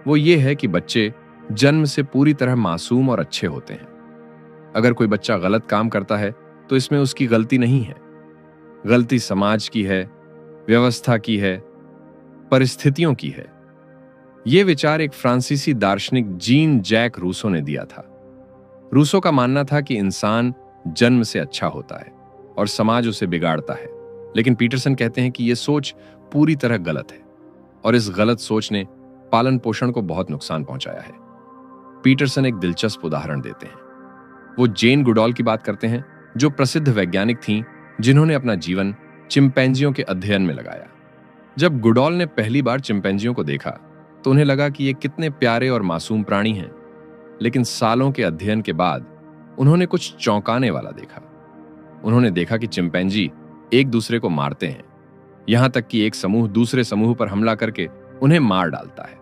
वो ये है कि बच्चे जन्म से पूरी तरह मासूम और अच्छे होते हैं। अगर कोई बच्चा गलत काम करता है तो इसमें उसकी गलती नहीं है। गलती समाज की है, व्यवस्था की है, परिस्थितियों की है। यह विचार एक फ्रांसीसी दार्शनिक जीन जैक रूसो ने दिया था। रूसो का मानना था कि इंसान जन्म से अच्छा होता है और समाज उसे बिगाड़ता है। लेकिन पीटरसन कहते हैं कि यह सोच पूरी तरह गलत है और इस गलत सोच ने पालन पोषण को बहुत नुकसान पहुंचाया है। पीटरसन एक दिलचस्प उदाहरण देते हैं। वो जेन गुडॉल की बात करते हैं, जो प्रसिद्ध वैज्ञानिक थीं जिन्होंने अपना जीवन चिंपैंजियों के अध्ययन में लगाया। जब गुडॉल ने पहली बार चिंपैंजियों को देखा तो उन्हें लगा कि ये कितने प्यारे और मासूम प्राणी हैं। लेकिन सालों के अध्ययन के बाद उन्होंने कुछ चौंकाने वाला देखा। उन्होंने देखा कि चिंपैंजी एक दूसरे को मारते हैं, यहां तक कि एक समूह दूसरे समूह पर हमला करके उन्हें मार डालता है।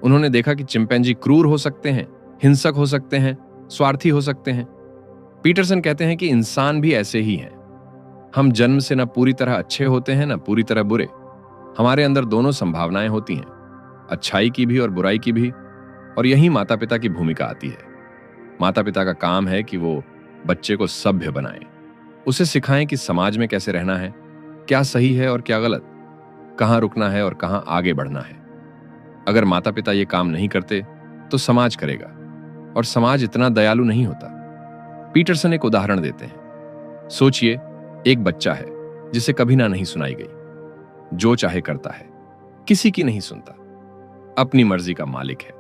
उन्होंने देखा कि चिंपैंजी क्रूर हो सकते हैं, हिंसक हो सकते हैं, स्वार्थी हो सकते हैं। पीटरसन कहते हैं कि इंसान भी ऐसे ही हैं। हम जन्म से न पूरी तरह अच्छे होते हैं, न पूरी तरह बुरे। हमारे अंदर दोनों संभावनाएं होती हैं, अच्छाई की भी और बुराई की भी। और यही माता पिता की भूमिका आती है। माता पिता का काम है कि वो बच्चे को सभ्य बनाएं, उसे सिखाएं कि समाज में कैसे रहना है, क्या सही है और क्या गलत, कहां रुकना है और कहां आगे बढ़ना है। अगर माता पिता ये काम नहीं करते तो समाज करेगा, और समाज इतना दयालु नहीं होता। पीटरसन एक उदाहरण देते हैं। सोचिए, एक बच्चा है जिसे कभी ना नहीं सुनाई गई, जो चाहे करता है, किसी की नहीं सुनता, अपनी मर्जी का मालिक है।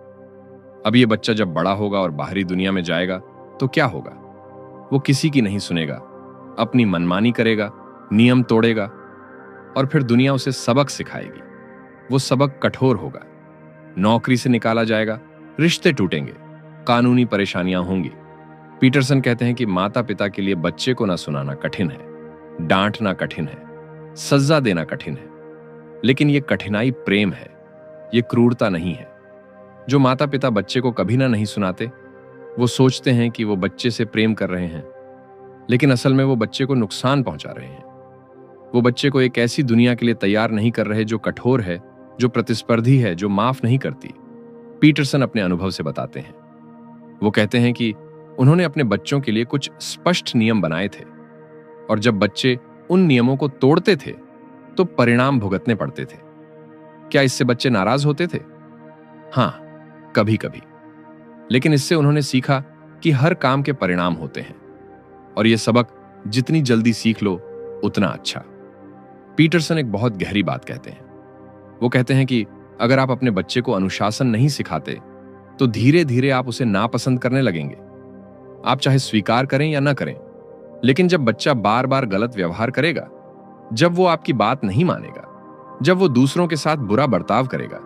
अब यह बच्चा जब बड़ा होगा और बाहरी दुनिया में जाएगा तो क्या होगा? वो किसी की नहीं सुनेगा, अपनी मनमानी करेगा, नियम तोड़ेगा, और फिर दुनिया उसे सबक सिखाएगी। वो सबक कठोर होगा। नौकरी से निकाला जाएगा, रिश्ते टूटेंगे, कानूनी परेशानियां होंगी। पीटरसन कहते हैं कि माता पिता के लिए बच्चे को ना सुनाना कठिन है, डांटना कठिन है, सजा देना कठिन है। लेकिन यह कठिनाई प्रेम है, यह क्रूरता नहीं है। जो माता पिता बच्चे को कभी ना नहीं सुनाते, वो सोचते हैं कि वो बच्चे से प्रेम कर रहे हैं, लेकिन असल में वो बच्चे को नुकसान पहुंचा रहे हैं। वो बच्चे को एक ऐसी दुनिया के लिए तैयार नहीं कर रहे जो कठोर है, जो प्रतिस्पर्धी है, जो माफ नहीं करती। पीटरसन अपने अनुभव से बताते हैं। वो कहते हैं कि उन्होंने अपने बच्चों के लिए कुछ स्पष्ट नियम बनाए थे, और जब बच्चे उन नियमों को तोड़ते थे तो परिणाम भुगतने पड़ते थे। क्या इससे बच्चे नाराज होते थे? हां, कभी कभी। लेकिन इससे उन्होंने सीखा कि हर काम के परिणाम होते हैं, और यह सबक जितनी जल्दी सीख लो उतना अच्छा। पीटरसन एक बहुत गहरी बात कहते हैं। वो कहते हैं कि अगर आप अपने बच्चे को अनुशासन नहीं सिखाते तो धीरे धीरे आप उसे नापसंद करने लगेंगे। आप चाहे स्वीकार करें या ना करें, लेकिन जब बच्चा बार बार गलत व्यवहार करेगा, जब वो आपकी बात नहीं मानेगा, जब वो दूसरों के साथ बुरा बर्ताव करेगा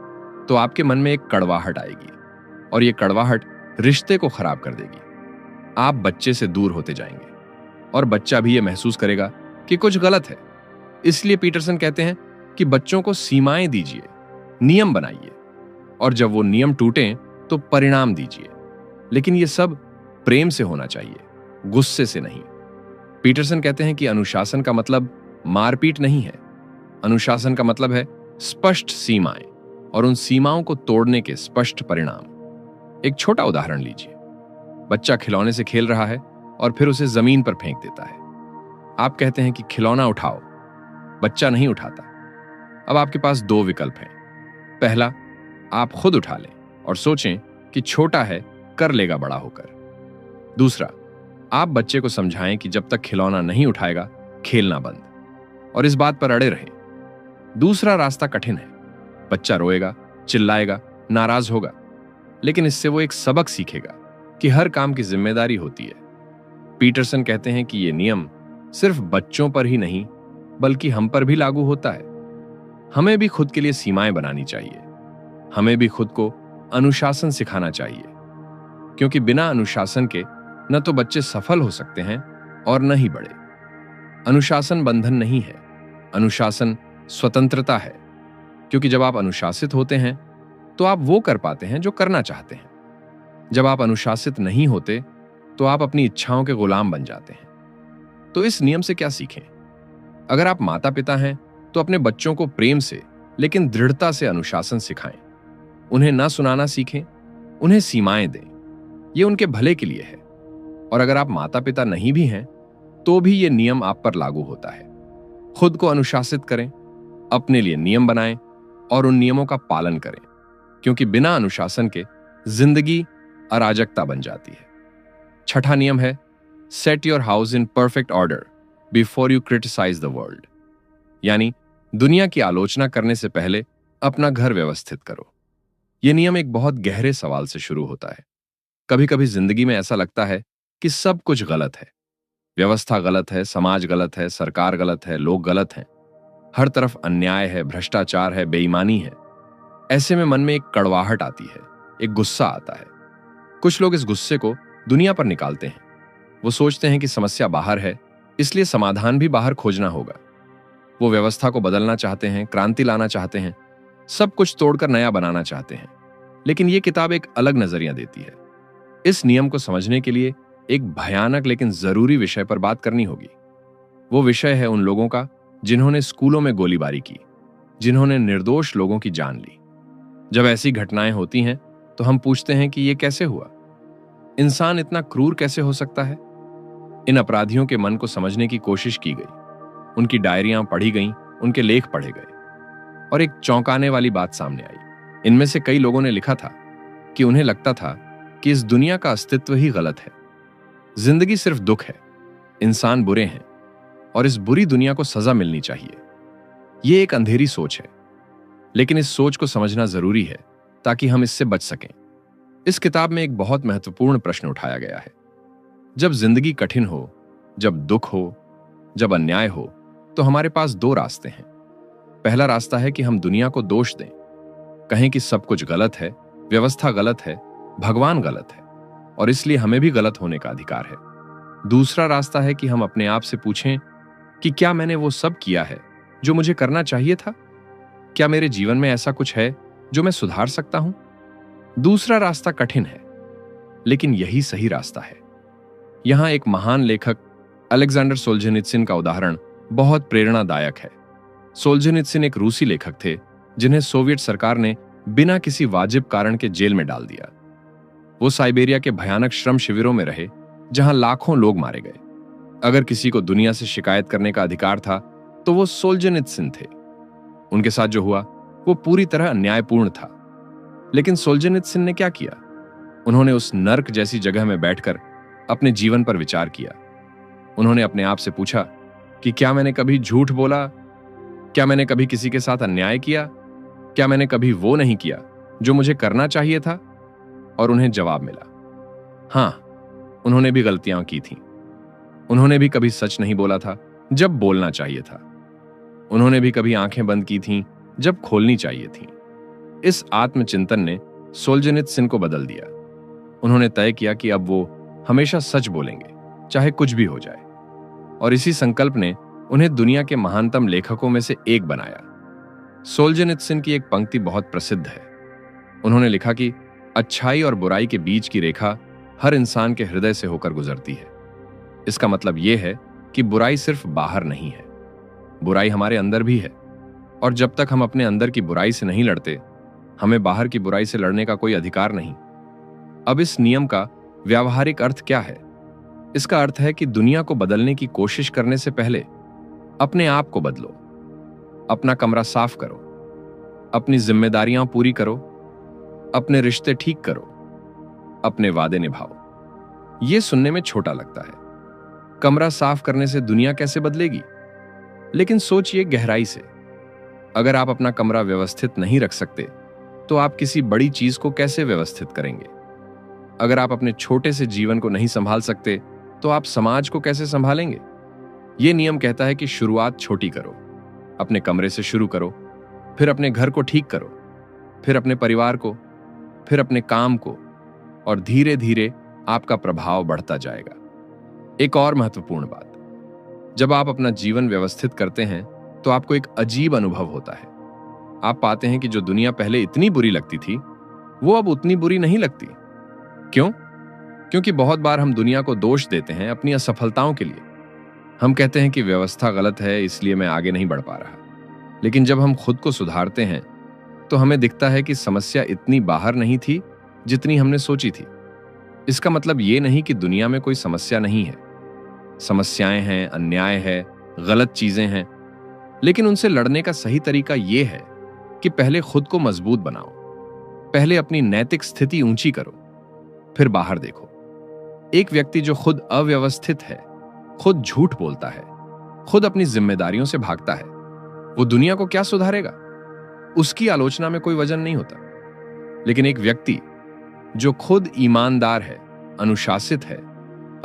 तो आपके मन में एक कड़वाहट आएगी और ये कड़वाहट रिश्ते को खराब कर देगी। आप बच्चे से दूर होते जाएंगे और बच्चा भी ये महसूस करेगा कि कुछ गलत है। इसलिए पीटरसन कहते हैं कि बच्चों को सीमाएं दीजिए, नियम बनाइए, और जब वो नियम टूटें तो परिणाम दीजिए। लेकिन ये सब प्रेम से होना चाहिए, गुस्से से नहीं। पीटरसन कहते हैं कि अनुशासन का मतलब मारपीट नहीं है। अनुशासन का मतलब है स्पष्ट सीमाएं और उन सीमाओं को तोड़ने के स्पष्ट परिणाम। एक छोटा उदाहरण लीजिए। बच्चा खिलौने से खेल रहा है और फिर उसे जमीन पर फेंक देता है। आप कहते हैं कि खिलौना उठाओ। बच्चा नहीं उठाता। अब आपके पास दो विकल्प हैं। पहला, आप खुद उठा लें और सोचें कि छोटा है, कर लेगा बड़ा होकर। दूसरा, आप बच्चे को समझाएं कि जब तक खिलौना नहीं उठाएगा खेलना बंद, और इस बात पर अड़े रहें। दूसरा रास्ता कठिन है। बच्चा रोएगा, चिल्लाएगा, नाराज होगा, लेकिन इससे वो एक सबक सीखेगा कि हर काम की जिम्मेदारी होती है। पीटरसन कहते हैं कि ये नियम सिर्फ बच्चों पर ही नहीं बल्कि हम पर भी लागू होता है। हमें भी खुद के लिए सीमाएं बनानी चाहिए। हमें भी खुद को अनुशासन सिखाना चाहिए, क्योंकि बिना अनुशासन के न तो बच्चे सफल हो सकते हैं और न ही बड़े। अनुशासन बंधन नहीं है, अनुशासन स्वतंत्रता है। क्योंकि जब आप अनुशासित होते हैं तो आप वो कर पाते हैं जो करना चाहते हैं। जब आप अनुशासित नहीं होते तो आप अपनी इच्छाओं के गुलाम बन जाते हैं। तो इस नियम से क्या सीखें? अगर आप माता पिता हैं तो अपने बच्चों को प्रेम से लेकिन दृढ़ता से अनुशासन सिखाएं। उन्हें ना सुनाना सीखें, उन्हें सीमाएं दें। ये उनके भले के लिए है। और अगर आप माता पिता नहीं भी हैं तो भी ये नियम आप पर लागू होता है। खुद को अनुशासित करें, अपने लिए नियम बनाएं और उन नियमों का पालन करें, क्योंकि बिना अनुशासन के जिंदगी अराजकता बन जाती है। छठा नियम है set your house in perfect order before you criticise the world. यानी दुनिया की आलोचना करने से पहले अपना घर व्यवस्थित करो। यह नियम एक बहुत गहरे सवाल से शुरू होता है। कभी कभी जिंदगी में ऐसा लगता है कि सब कुछ गलत है। व्यवस्था गलत है, समाज गलत है, सरकार गलत है, लोग गलत हैं। हर तरफ अन्याय है, भ्रष्टाचार है, बेईमानी है। ऐसे में मन में एक कड़वाहट आती है, एक गुस्सा आता है। कुछ लोग इस गुस्से को दुनिया पर निकालते हैं। वो सोचते हैं कि समस्या बाहर है, इसलिए समाधान भी बाहर खोजना होगा। वो व्यवस्था को बदलना चाहते हैं, क्रांति लाना चाहते हैं, सब कुछ तोड़कर नया बनाना चाहते हैं। लेकिन ये किताब एक अलग नजरिया देती है। इस नियम को समझने के लिए एक भयानक लेकिन जरूरी विषय पर बात करनी होगी। वो विषय है उन लोगों का जिन्होंने स्कूलों में गोलीबारी की, जिन्होंने निर्दोष लोगों की जान ली। जब ऐसी घटनाएं होती हैं तो हम पूछते हैं कि ये कैसे हुआ? इंसान इतना क्रूर कैसे हो सकता है? इन अपराधियों के मन को समझने की कोशिश की गई। उनकी डायरियां पढ़ी गईं, उनके लेख पढ़े गए और एक चौंकाने वाली बात सामने आई। इनमें से कई लोगों ने लिखा था कि उन्हें लगता था कि इस दुनिया का अस्तित्व ही गलत है। जिंदगी सिर्फ दुख है, इंसान बुरे हैं और इस बुरी दुनिया को सजा मिलनी चाहिए। यह एक अंधेरी सोच है, लेकिन इस सोच को समझना जरूरी है ताकि हम इससे बच सकें। इस किताब में एक बहुत महत्वपूर्ण प्रश्न उठाया गया है। जब जिंदगी कठिन हो, जब दुख हो, जब अन्याय हो, तो हमारे पास दो रास्ते हैं। पहला रास्ता है कि हम दुनिया को दोष दें, कहें कि सब कुछ गलत है, व्यवस्था गलत है, भगवान गलत है और इसलिए हमें भी गलत होने का अधिकार है। दूसरा रास्ता है कि हम अपने आप से पूछें कि क्या मैंने वो सब किया है जो मुझे करना चाहिए था? क्या मेरे जीवन में ऐसा कुछ है जो मैं सुधार सकता हूं? दूसरा रास्ता कठिन है, लेकिन यही सही रास्ता है। यहां एक महान लेखक अलेक्जेंडर सोल्जेनित्सिन का उदाहरण बहुत प्रेरणादायक है। सोल्जेनित्सिन एक रूसी लेखक थे जिन्हें सोवियत सरकार ने बिना किसी वाजिब कारण के जेल में डाल दिया। वो साइबेरिया के भयानक श्रम शिविरों में रहे, जहां लाखों लोग मारे गए। अगर किसी को दुनिया से शिकायत करने का अधिकार था तो वो सोल्जेनित्सिन थे। उनके साथ जो हुआ वो पूरी तरह अन्यायपूर्ण था। लेकिन सोल्जेनित्सिन ने क्या किया? उन्होंने उस नर्क जैसी जगह में बैठकर अपने जीवन पर विचार किया। उन्होंने अपने आप से पूछा कि क्या मैंने कभी झूठ बोला? क्या मैंने कभी किसी के साथ अन्याय किया? क्या मैंने कभी वो नहीं किया जो मुझे करना चाहिए था? और उन्हें जवाब मिला, हां, उन्होंने भी गलतियां की थीं। उन्होंने भी कभी सच नहीं बोला था जब बोलना चाहिए था। उन्होंने भी कभी आंखें बंद की थीं जब खोलनी चाहिए थी। इस आत्मचिंतन ने सोल्जेनित्सिन को बदल दिया। उन्होंने तय किया कि अब वो हमेशा सच बोलेंगे, चाहे कुछ भी हो जाए। और इसी संकल्प ने उन्हें दुनिया के महानतम लेखकों में से एक बनाया। सोल्जेनित्सिन की एक पंक्ति बहुत प्रसिद्ध है। उन्होंने लिखा कि अच्छाई और बुराई के बीच की रेखा हर इंसान के हृदय से होकर गुजरती है। इसका मतलब यह है कि बुराई सिर्फ बाहर नहीं है, बुराई हमारे अंदर भी है। और जब तक हम अपने अंदर की बुराई से नहीं लड़ते, हमें बाहर की बुराई से लड़ने का कोई अधिकार नहीं। अब इस नियम का व्यावहारिक अर्थ क्या है? इसका अर्थ है कि दुनिया को बदलने की कोशिश करने से पहले अपने आप को बदलो। अपना कमरा साफ करो, अपनी जिम्मेदारियां पूरी करो, अपने रिश्ते ठीक करो, अपने वादे निभाओ। यह सुनने में छोटा लगता है, कमरा साफ करने से दुनिया कैसे बदलेगी? लेकिन सोचिए गहराई से, अगर आप अपना कमरा व्यवस्थित नहीं रख सकते तो आप किसी बड़ी चीज को कैसे व्यवस्थित करेंगे? अगर आप अपने छोटे से जीवन को नहीं संभाल सकते तो आप समाज को कैसे संभालेंगे? यह नियम कहता है कि शुरुआत छोटी करो, अपने कमरे से शुरू करो, फिर अपने घर को ठीक करो, फिर अपने परिवार को, फिर अपने काम को, और धीरे धीरे आपका प्रभाव बढ़ता जाएगा। एक और महत्वपूर्ण बात, जब आप अपना जीवन व्यवस्थित करते हैं तो आपको एक अजीब अनुभव होता है। आप पाते हैं कि जो दुनिया पहले इतनी बुरी लगती थी वो अब उतनी बुरी नहीं लगती। क्यों? क्योंकि बहुत बार हम दुनिया को दोष देते हैं अपनी असफलताओं के लिए। हम कहते हैं कि व्यवस्था गलत है, इसलिए मैं आगे नहीं बढ़ पा रहा। लेकिन जब हम खुद को सुधारते हैं तो हमें दिखता है कि समस्या इतनी बाहर नहीं थी जितनी हमने सोची थी। इसका मतलब ये नहीं कि दुनिया में कोई समस्या नहीं है। समस्याएं हैं, अन्याय है, गलत चीजें हैं, लेकिन उनसे लड़ने का सही तरीका यह है कि पहले खुद को मजबूत बनाओ, पहले अपनी नैतिक स्थिति ऊंची करो, फिर बाहर देखो। एक व्यक्ति जो खुद अव्यवस्थित है, खुद झूठ बोलता है, खुद अपनी जिम्मेदारियों से भागता है, वो दुनिया को क्या सुधारेगा? उसकी आलोचना में कोई वजन नहीं होता। लेकिन एक व्यक्ति जो खुद ईमानदार है, अनुशासित है,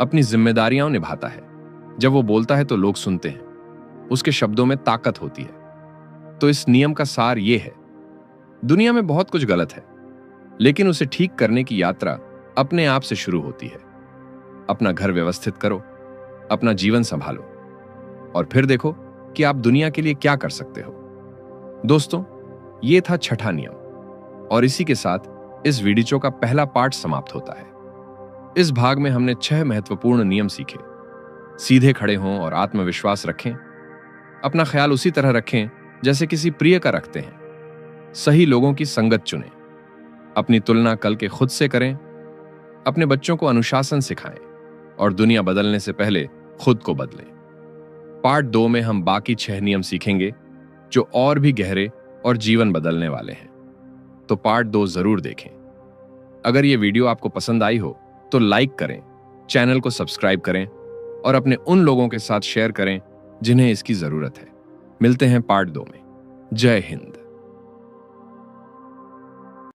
अपनी जिम्मेदारियां निभाता है, जब वो बोलता है तो लोग सुनते हैं, उसके शब्दों में ताकत होती है। तो इस नियम का सार ये है, दुनिया में बहुत कुछ गलत है, लेकिन उसे ठीक करने की यात्रा अपने आप से शुरू होती है। अपना घर व्यवस्थित करो, अपना जीवन संभालो, और फिर देखो कि आप दुनिया के लिए क्या कर सकते हो। दोस्तों, ये था छठा नियम, और इसी के साथ इस वीडियो का पहला पार्ट समाप्त होता है। इस भाग में हमने 6 महत्वपूर्ण नियम सीखे। सीधे खड़े हों और आत्मविश्वास रखें। अपना ख्याल उसी तरह रखें जैसे किसी प्रिय का रखते हैं। सही लोगों की संगत चुनें। अपनी तुलना कल के खुद से करें। अपने बच्चों को अनुशासन सिखाएं, और दुनिया बदलने से पहले खुद को बदलें। पार्ट 2 में हम बाकी 6 नियम सीखेंगे जो और भी गहरे और जीवन बदलने वाले हैं। तो पार्ट 2 जरूर देखें। अगर ये वीडियो आपको पसंद आई हो तो लाइक करें, चैनल को सब्सक्राइब करें, और अपने उन लोगों के साथ शेयर करें जिन्हें इसकी जरूरत है। मिलते हैं पार्ट 2 में। जय हिंद।